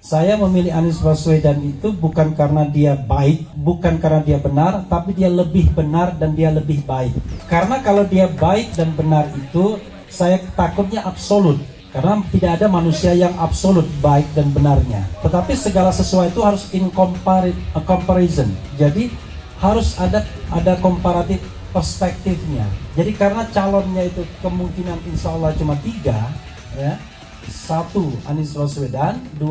Saya memilih Anies Baswedan itu bukan karena dia baik, bukan karena dia benar, tapi dia lebih benar dan dia lebih baik. Karena kalau dia baik dan benar itu, saya takutnya absolut. Karena tidak ada manusia yang absolut baik dan benarnya. Tetapi segala sesuatu itu harus in comparison. Jadi harus ada komparatif perspektifnya. Jadi karena calonnya itu kemungkinan insya Allah cuma 3, ya. 1 Anies Baswedan, 2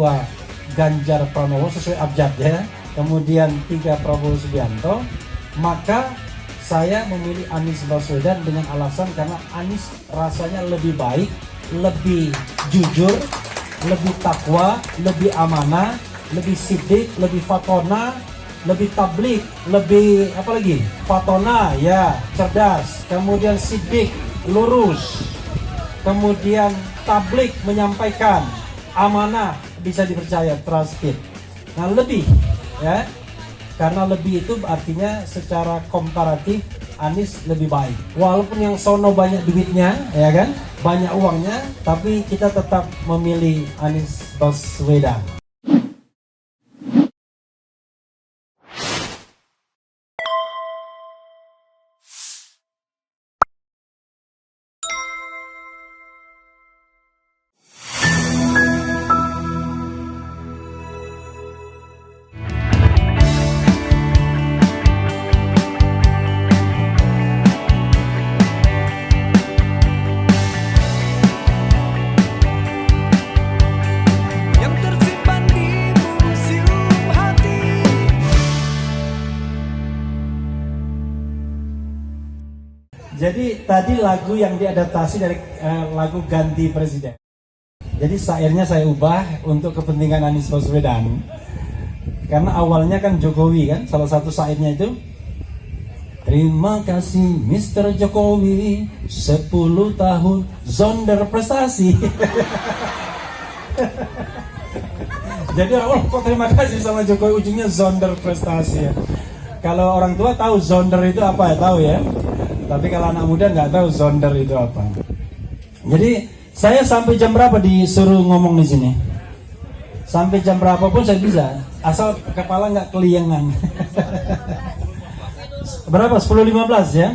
Ganjar Pranowo sesuai abjad ya, kemudian 3 Prabowo Subianto, maka saya memilih Anies Baswedan dengan alasan karena Anies rasanya lebih baik, lebih jujur, lebih takwa, lebih amanah, lebih sidik, lebih fatona, lebih tablik, lebih apa lagi? Fatona ya, cerdas, kemudian sidik, lurus, kemudian tablik, menyampaikan, amanah, bisa dipercaya, trusted. Nah lebih ya, karena lebih itu artinya secara komparatif Anies lebih baik. Walaupun yang sono banyak duitnya, ya kan, banyak uangnya, tapi kita tetap memilih Anies Baswedan. Jadi tadi lagu yang diadaptasi dari lagu Ganti Presiden. Jadi syairnya saya ubah untuk kepentingan Anies Baswedan. Karena awalnya kan Jokowi kan, salah satu syairnya itu, terima kasih Mr. Jokowi, 10 tahun zonder prestasi. Jadi orang kok terima kasih sama Jokowi, ujungnya zonder prestasi ya. Kalau orang tua tahu zonder itu apa ya, tahu ya. Tapi kalau anak muda nggak tahu zonder itu apa. Jadi saya sampai jam berapa disuruh ngomong di sini? Sampai jam berapa pun saya bisa, asal kepala nggak keliengan. Berapa? 10.15 ya.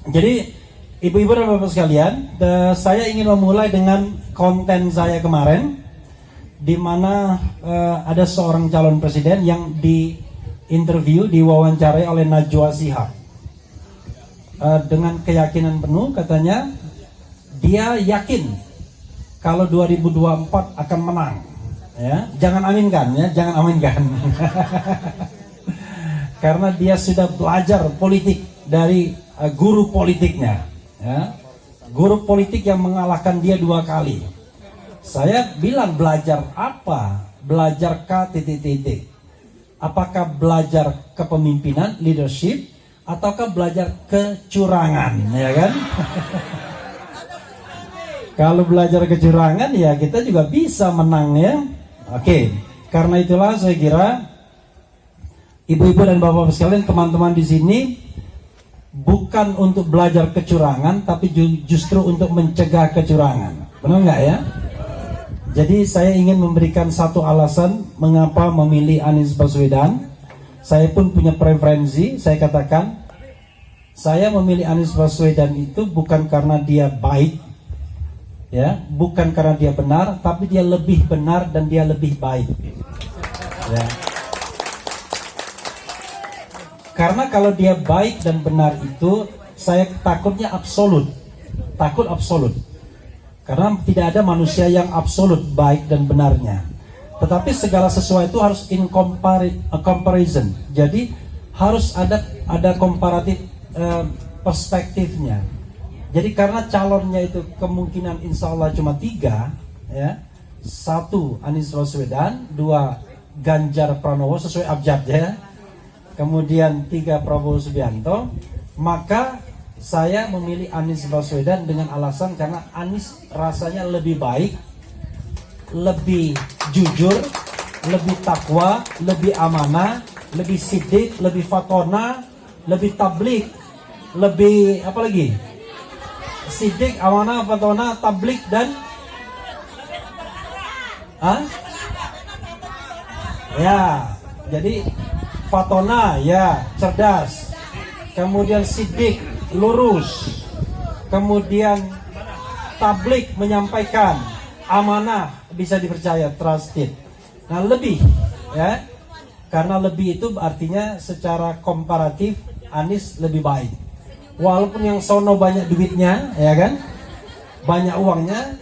Jadi ibu-ibu dan bapak sekalian, saya ingin memulai dengan konten saya kemarin, di mana ada seorang calon presiden yang diinterview, diwawancarai oleh Najwa Shihab. Dengan keyakinan penuh katanya dia yakin kalau 2024 akan menang ya. Jangan aminkan ya, jangan aminkan. Karena dia sudah belajar politik dari guru politiknya ya. Guru politik yang mengalahkan dia 2 kali. Saya bilang belajar apa? Belajar K titik. Apakah belajar kepemimpinan, leadership, ataukah belajar kecurangan, ya kan? Kalau belajar kecurangan ya kita juga bisa menang ya. Oke, karena itulah saya kira ibu-ibu dan bapak sekalian, teman-teman di sini bukan untuk belajar kecurangan, tapi justru untuk mencegah kecurangan. Benar nggak ya? Jadi saya ingin memberikan satu alasan mengapa memilih Anies Baswedan. Saya pun punya preferensi, saya katakan, saya memilih Anies Baswedan itu bukan karena dia baik, ya, bukan karena dia benar, tapi dia lebih benar dan dia lebih baik. Ya. Karena kalau dia baik dan benar itu, saya takutnya absolut, takut absolut. Karena tidak ada manusia yang absolut baik dan benarnya. Tetapi segala sesuatu harus in comparison. Jadi harus ada komparatif perspektifnya. Jadi karena calonnya itu kemungkinan insya Allah cuma 3 ya. 1 Anies Baswedan, 2 Ganjar Pranowo sesuai abjad ya, kemudian 3 Prabowo Subianto, maka saya memilih Anies Baswedan dengan alasan karena Anies rasanya lebih baik, lebih jujur, lebih takwa, lebih amanah, lebih sidik, lebih fatona, lebih tablik, lebih apa lagi? Sidik, amanah, fatona, tablik, dan Ya, jadi Fatona ya cerdas. Kemudian Sidik lurus. Kemudian Tablik menyampaikan, amanah, bisa dipercaya, trusted. Nah, lebih ya. Karena lebih itu artinya secara komparatif Anies lebih baik. Walaupun yang sono banyak duitnya, ya kan? Banyak uangnya,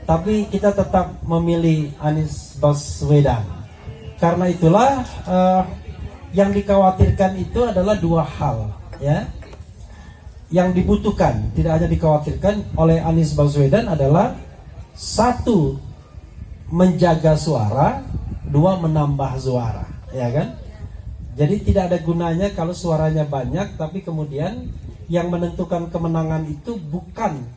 tapi kita tetap memilih Anies Baswedan. Karena itulah yang dikhawatirkan itu adalah dua hal, ya. Yang dibutuhkan, tidak hanya dikhawatirkan oleh Anies Baswedan adalah satu, menjaga suara, dua, menambah suara, ya kan? Jadi tidak ada gunanya kalau suaranya banyak, tapi kemudian yang menentukan kemenangan itu bukan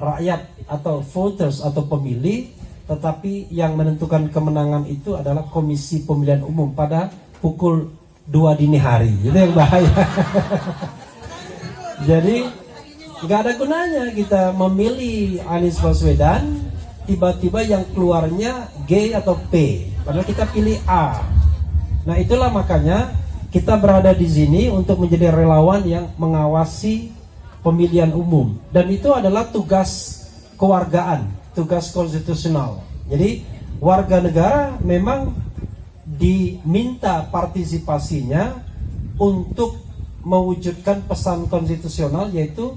rakyat atau voters atau pemilih, tetapi yang menentukan kemenangan itu adalah Komisi Pemilihan Umum pada pukul 2 dini hari. Itu yang bahaya. Jadi nggak ada gunanya kita memilih Anies Baswedan, tiba-tiba yang keluarnya G atau P, padahal kita pilih A. Nah, itulah makanya kita berada di sini untuk menjadi relawan yang mengawasi pemilihan umum, dan itu adalah tugas kewargaan, tugas konstitusional. Jadi warga negara memang diminta partisipasinya untuk mewujudkan pesan konstitusional, yaitu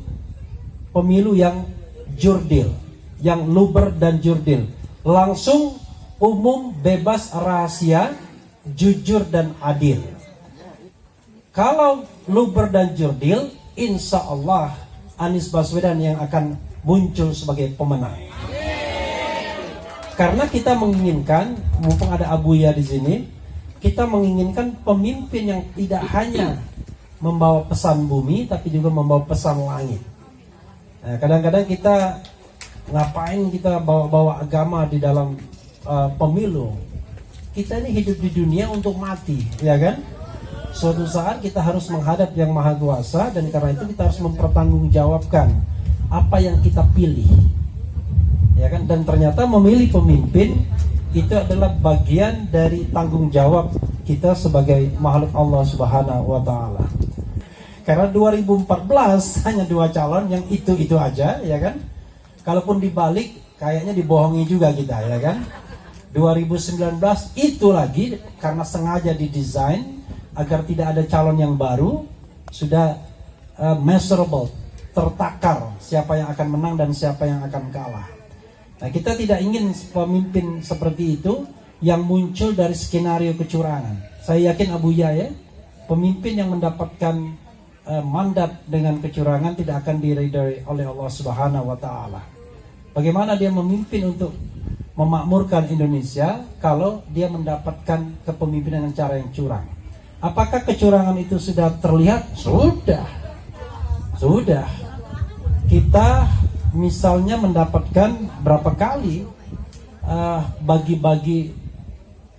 pemilu yang jurdil, yang luber dan jurdil, langsung, umum, bebas, rahasia, jujur dan adil. Kalau luber dan jurdil, insya Allah Anies Baswedan yang akan muncul sebagai pemenang. Karena kita menginginkan, mumpung ada Abuya di sini, kita menginginkan pemimpin yang tidak hanya membawa pesan bumi, tapi juga membawa pesan langit. Nah, kadang-kadang kita ngapain kita bawa-bawa agama di dalam pemilu? Kita ini hidup di dunia untuk mati, ya kan? Suatu saat kita harus menghadap Yang Maha Kuasa, dan karena itu kita harus mempertanggungjawabkan apa yang kita pilih, ya kan? Dan ternyata memilih pemimpin itu adalah bagian dari tanggung jawab kita sebagai makhluk Allah Subhanahu wa Ta'ala. Karena 2014 hanya 2 calon yang itu aja, ya kan? Kalaupun dibalik, kayaknya dibohongi juga kita, ya kan? 2019 itu lagi, karena sengaja didesain agar tidak ada calon yang baru, sudah measurable, tertakar siapa yang akan menang dan siapa yang akan kalah. Nah, kita tidak ingin pemimpin seperti itu yang muncul dari skenario kecurangan. Saya yakin Abuya ya, pemimpin yang mendapatkan mandat dengan kecurangan tidak akan diridhoi oleh Allah Subhanahu wa Ta'ala. Bagaimana dia memimpin untuk memakmurkan Indonesia kalau dia mendapatkan kepemimpinan dengan cara yang curang? Apakah kecurangan itu sudah terlihat? Sudah. Kita misalnya mendapatkan berapa kali bagi-bagi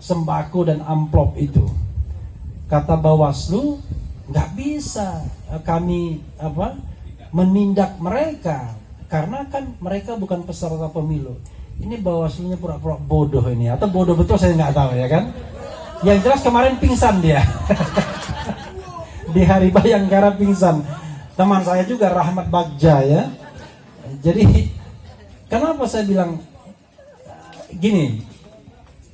sembako dan amplop itu. Kata Bawaslu, nggak bisa kami menindak mereka karena kan mereka bukan peserta pemilu. Ini Bawaslunya pura-pura bodoh ini, atau bodoh betul saya nggak tahu, ya kan? Yang jelas kemarin pingsan dia. Di Hari Bayangkara pingsan. Teman saya juga Rahmat Bagja ya. Jadi kenapa saya bilang gini,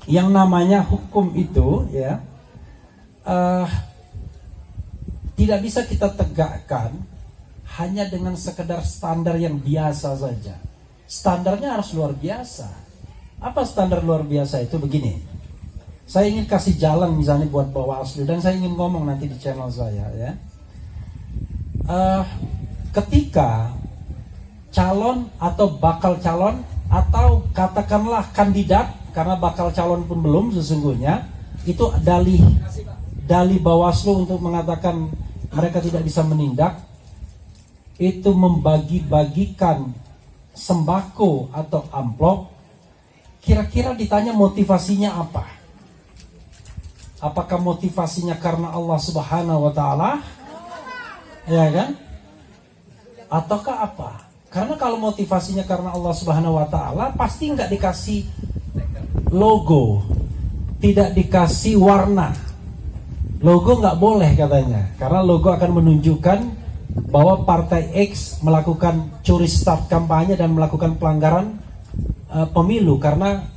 yang namanya hukum itu ya tidak bisa kita tegakkan hanya dengan sekedar standar yang biasa saja. Standarnya harus luar biasa. Apa standar luar biasa itu? Begini, saya ingin kasih jalan misalnya buat Bawaslu, dan saya ingin ngomong nanti di channel saya ya. Ketika calon atau bakal calon, atau katakanlah kandidat, karena bakal calon pun belum sesungguhnya, itu dalih Bawaslu untuk mengatakan mereka tidak bisa menindak, itu membagi-bagikan sembako atau amplop. Kira-kira ditanya motivasinya apa? Apakah motivasinya karena Allah Subhanahu wa Ta'ala? Ya kan? Ataukah apa? Karena kalau motivasinya karena Allah Subhanahu wa Ta'ala, pasti nggak dikasih logo, tidak dikasih warna. Logo nggak boleh katanya, karena logo akan menunjukkan bahwa partai X melakukan curi start kampanye dan melakukan pelanggaran pemilu, karena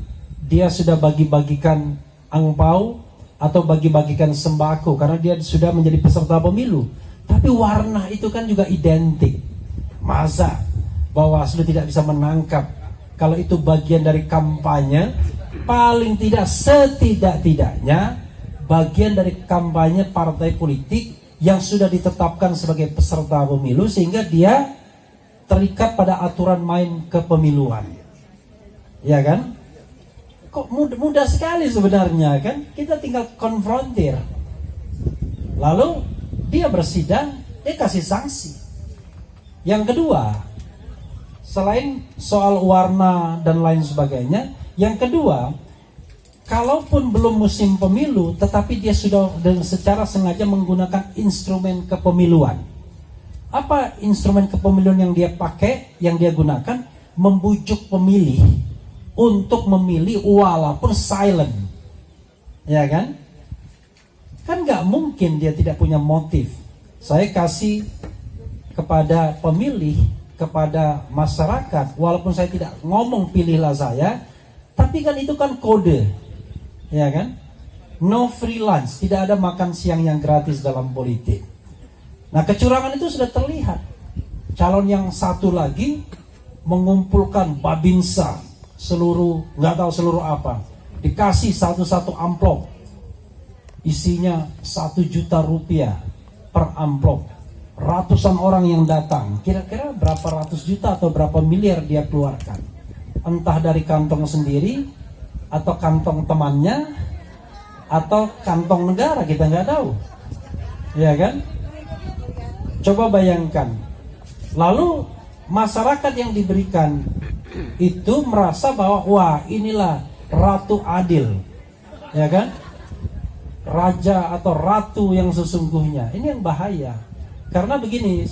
dia sudah bagi-bagikan angpau atau bagi-bagikan sembako karena dia sudah menjadi peserta pemilu. Tapi warna itu kan juga identik. Masa Bawaslu tidak bisa menangkap kalau itu bagian dari kampanye? Paling tidak, setidak-tidaknya bagian dari kampanye partai politik yang sudah ditetapkan sebagai peserta pemilu, sehingga dia terikat pada aturan main kepemiluan. Ya kan? Kok mudah sekali sebenarnya kan? Kita tinggal konfrontir. Lalu dia bersidang, dia kasih sanksi. Yang kedua, selain soal warna dan lain sebagainya, yang kedua, kalaupun belum musim pemilu, tetapi dia sudah dan secara sengaja menggunakan instrumen kepemiluan. Apa instrumen kepemiluan yang dia pakai, yang dia gunakan? Membujuk pemilih untuk memilih walaupun silent. Ya kan? Kan nggak mungkin dia tidak punya motif. Saya kasih kepada pemilih, kepada masyarakat, walaupun saya tidak ngomong pilihlah saya, tapi kan itu kan kode. Ya kan? No free lunch, tidak ada makan siang yang gratis dalam politik. Nah, kecurangan itu sudah terlihat. Calon yang satu lagi mengumpulkan babinsa seluruh, nggak tahu seluruh apa, dikasih satu-satu amplop, isinya 1 juta rupiah per amplop. Ratusan orang yang datang, kira-kira berapa ratus juta atau berapa miliar dia keluarkan, entah dari kantong sendiri atau kantong temannya atau kantong negara, kita nggak tahu. Ya kan? Coba bayangkan. Lalu masyarakat yang diberikan itu merasa bahwa wah, inilah ratu adil. Ya kan? Raja atau ratu yang sesungguhnya. Ini yang bahaya. Karena begini,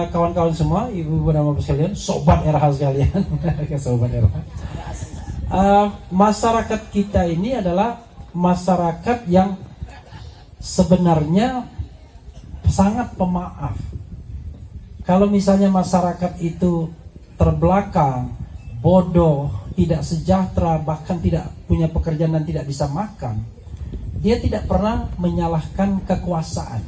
kawan-kawan semua, ibu-ibu dan bapak sekalian, sobat RH sekalian, sobat RH. Masyarakat kita ini adalah masyarakat yang sebenarnya sangat pemaaf. Kalau misalnya masyarakat itu terbelakang, bodoh, tidak sejahtera, bahkan tidak punya pekerjaan dan tidak bisa makan, dia tidak pernah menyalahkan kekuasaan,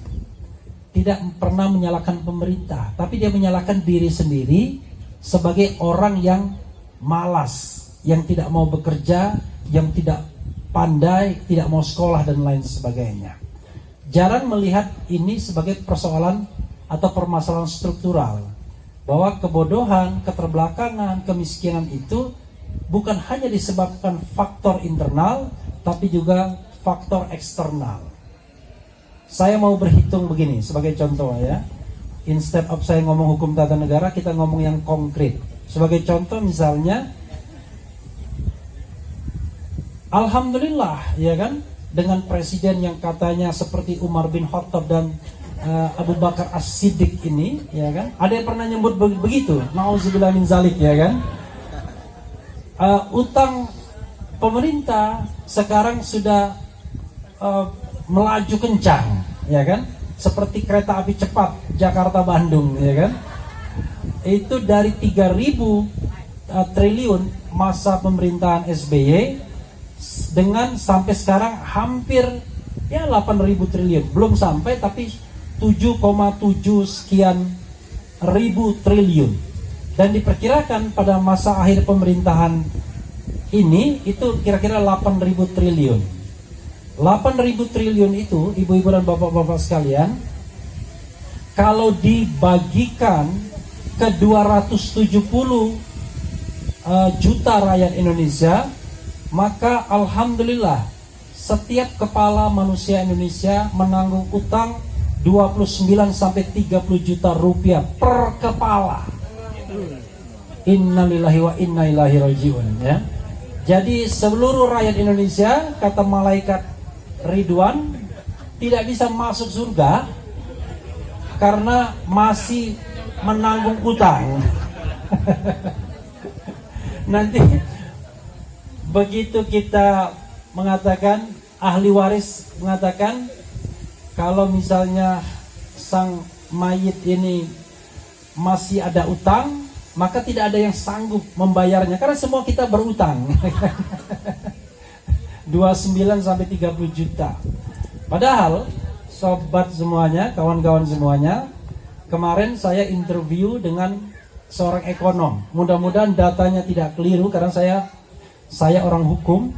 tidak pernah menyalahkan pemerintah, tapi dia menyalahkan diri sendiri sebagai orang yang malas, yang tidak mau bekerja, yang tidak pandai, tidak mau sekolah dan lain sebagainya. Jarang melihat ini sebagai persoalan atau permasalahan struktural, bahwa kebodohan, keterbelakangan, kemiskinan itu bukan hanya disebabkan faktor internal, tapi juga faktor eksternal. Saya mau berhitung begini sebagai contoh ya. Instead of saya ngomong hukum tata negara, kita ngomong yang konkret. Sebagai contoh misalnya, alhamdulillah ya kan, dengan presiden yang katanya seperti Umar bin Khattab dan Abu Bakar As-Siddiq ini, ya kan? Ada yang pernah nyebut begitu, nauzubillah min zalik, ya kan? Utang pemerintah sekarang sudah melaju kencang, ya kan? Seperti kereta api cepat Jakarta-Bandung, ya kan? Itu dari 3.000 triliun masa pemerintahan SBY dengan sampai sekarang hampir ya 8.000 triliun, belum sampai tapi 7,7 sekian ribu triliun, dan diperkirakan pada masa akhir pemerintahan ini itu kira-kira 8.000 triliun. 8.000 triliun itu, ibu-ibu dan bapak-bapak sekalian, kalau dibagikan ke 270 juta rakyat Indonesia, maka alhamdulillah setiap kepala manusia Indonesia menanggung utang 29 sampai 30 juta rupiah per kepala. Innalillahi wa inna ilaihi rajiun, ya. Jadi seluruh rakyat Indonesia, kata malaikat Ridwan, tidak bisa masuk surga karena masih menanggung utang. Nanti begitu kita mengatakan ahli waris mengatakan kalau misalnya sang mayit ini masih ada utang, maka tidak ada yang sanggup membayarnya karena semua kita berutang. 29 sampai 30 juta. Padahal sobat semuanya, kawan-kawan semuanya, kemarin saya interview dengan seorang ekonom. Mudah-mudahan datanya tidak keliru karena saya orang hukum.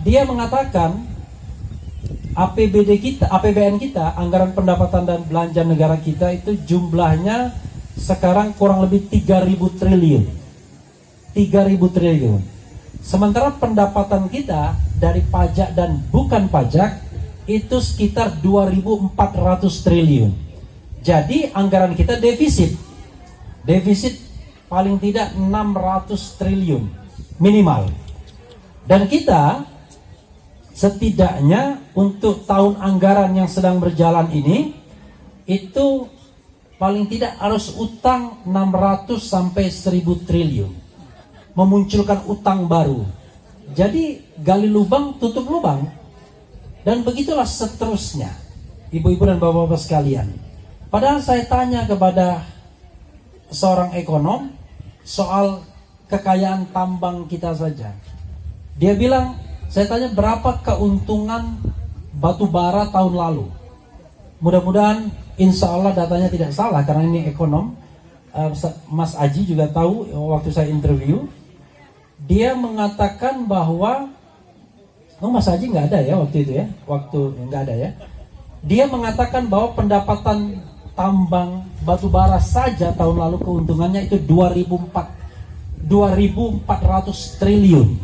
Dia mengatakan APBN kita, anggaran pendapatan dan belanja negara kita itu jumlahnya sekarang kurang lebih 3.000 triliun. 3.000 triliun. Sementara pendapatan kita dari pajak dan bukan pajak itu sekitar 2.400 triliun. Jadi anggaran kita defisit. Defisit paling tidak 600 triliun minimal. Dan kita setidaknya untuk tahun anggaran yang sedang berjalan ini itu paling tidak harus utang 600 sampai 1.000 triliun. Memunculkan utang baru. Jadi gali lubang, tutup lubang. Dan begitulah seterusnya, ibu-ibu dan bapak-bapak sekalian. Padahal saya tanya kepada seorang ekonom soal kekayaan tambang kita saja. Dia bilang, saya tanya berapa keuntungan batu bara tahun lalu. Mudah-mudahan insya Allah datanya tidak salah karena ini ekonom. Mas Aji juga tahu waktu saya interview. Dia mengatakan bahwa Mas Haji nggak ada ya waktu itu ya, waktu nggak ada ya. Dia mengatakan bahwa pendapatan tambang batubara saja tahun lalu keuntungannya itu 2.400 triliun.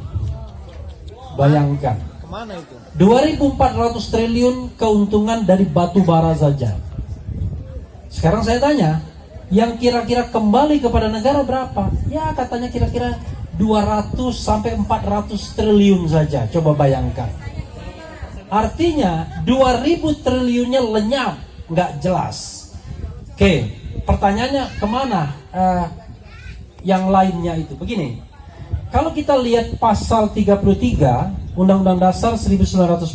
Bayangkan. Kemana itu? 2.400 triliun keuntungan dari batubara saja. Sekarang saya tanya, yang kira-kira kembali kepada negara berapa? Ya katanya kira-kira 200 sampai 400 triliun saja. Coba bayangkan. Artinya 2.000 triliunnya lenyap, nggak jelas. Oke, pertanyaannya kemana yang lainnya itu? Begini, kalau kita lihat pasal 33 Undang-Undang Dasar 1945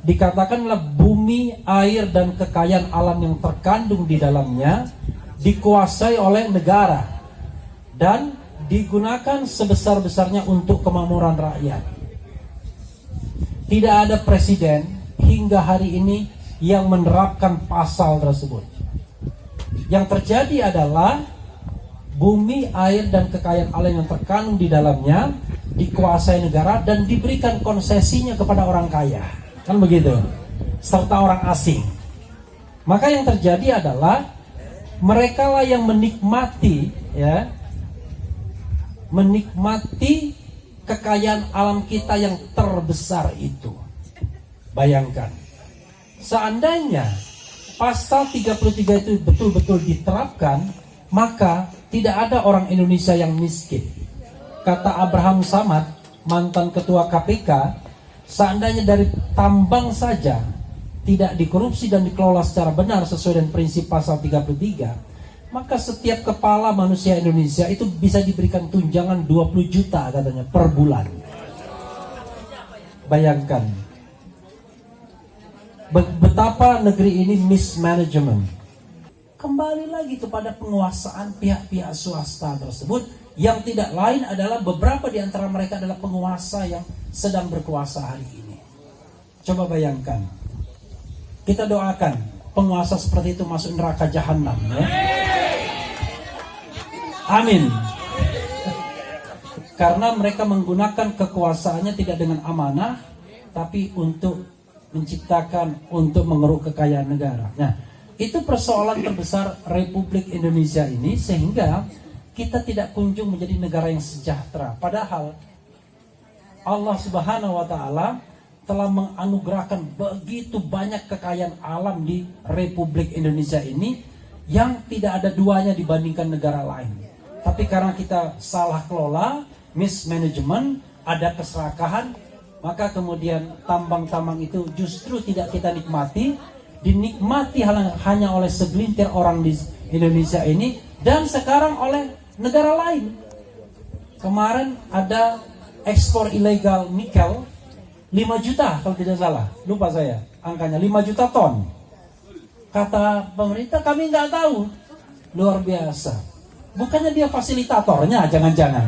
dikatakanlah bumi, air dan kekayaan alam yang terkandung di dalamnya dikuasai oleh negara dan digunakan sebesar-besarnya untuk kemakmuran rakyat. Tidak ada presiden hingga hari ini yang menerapkan pasal tersebut. Yang terjadi adalah bumi, air, dan kekayaan alam yang terkandung di dalamnya dikuasai negara dan diberikan konsesinya kepada orang kaya. Kan begitu? Serta orang asing. Maka yang terjadi adalah mereka lah yang menikmati kekayaan alam kita yang terbesar itu. Bayangkan, seandainya pasal 33 itu betul-betul diterapkan, maka tidak ada orang Indonesia yang miskin. Kata Abraham Samad, mantan ketua KPK, seandainya dari tambang saja tidak dikorupsi dan dikelola secara benar sesuai dengan prinsip pasal 33, maka setiap kepala manusia Indonesia itu bisa diberikan tunjangan 20 juta katanya per bulan. Bayangkan betapa negeri ini mismanagement. Kembali lagi kepada penguasaan pihak-pihak swasta tersebut, yang tidak lain adalah beberapa di antara mereka adalah penguasa yang sedang berkuasa hari ini. Coba bayangkan, kita doakan penguasa seperti itu masuk neraka jahanam ya. Amin. Karena mereka menggunakan kekuasaannya tidak dengan amanah, tapi untuk menciptakan, untuk mengeruk kekayaan negara. Nah, itu persoalan terbesar Republik Indonesia ini, sehingga kita tidak kunjung menjadi negara yang sejahtera. Padahal Allah Subhanahu wa Ta'ala telah menganugerahkan begitu banyak kekayaan alam di Republik Indonesia ini yang tidak ada duanya dibandingkan negara lain. Tapi karena kita salah kelola, mismanagement, ada keserakahan, maka kemudian tambang-tambang itu justru tidak kita nikmati, dinikmati hanya oleh segelintir orang di Indonesia ini, dan sekarang oleh negara lain. Kemarin ada ekspor ilegal nikel 5 juta kalau tidak salah, lupa saya angkanya, 5 juta ton. Kata pemerintah kami nggak tahu. Luar biasa. Bukannya dia fasilitatornya, jangan-jangan.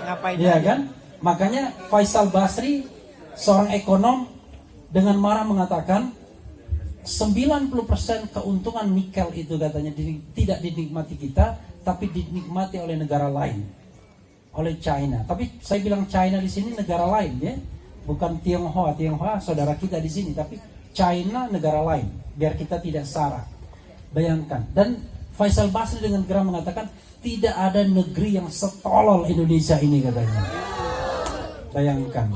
Ngapain Iya aja? kan? Makanya Faisal Basri, seorang ekonom, dengan marah mengatakan 90% keuntungan nikel itu katanya tidak dinikmati kita, tapi dinikmati oleh negara lain, oleh China. Tapi saya bilang China di sini negara lain ya, bukan Tionghoa. Tionghoa saudara kita di sini, tapi China negara lain, biar kita tidak salah. Bayangkan. Dan Faisal Basri dengan geram mengatakan tidak ada negeri yang setolol Indonesia ini katanya. Bayangkan.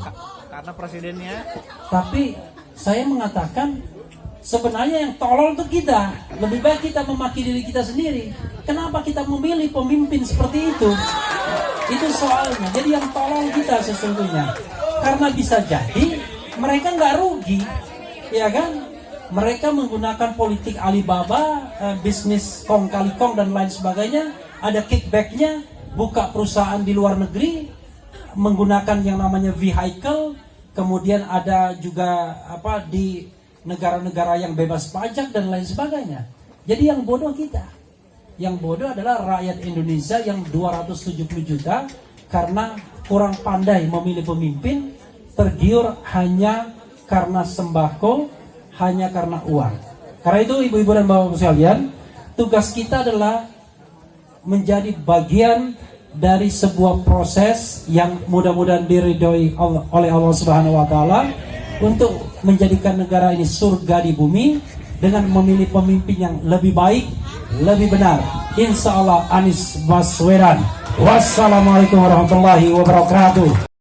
Karena presidennya. Tapi saya mengatakan sebenarnya yang tolol itu kita. Lebih baik kita memaki diri kita sendiri. Kenapa kita memilih pemimpin seperti itu? Itu soalnya. Jadi yang tolol kita sesungguhnya. Karena bisa jadi mereka nggak rugi, ya kan? Mereka menggunakan politik Alibaba, bisnis kong kali kong dan lain sebagainya. Ada kickbacknya, buka perusahaan di luar negeri, menggunakan yang namanya vehicle. Kemudian ada juga di negara-negara yang bebas pajak dan lain sebagainya. Jadi yang bodoh kita. Yang bodoh adalah rakyat Indonesia yang 270 juta karena kurang pandai memilih pemimpin, tergiur hanya karena sembako, hanya karena uang. Karena itu ibu-ibu dan bapak-bapak sekalian, tugas kita adalah menjadi bagian dari sebuah proses yang mudah-mudahan diridhoi oleh Allah Subhanahu wa taala untuk menjadikan negara ini surga di bumi dengan memilih pemimpin yang lebih baik, lebih benar. Insya Allah Anies Baswedan. Wassalamualaikum warahmatullahi wabarakatuh.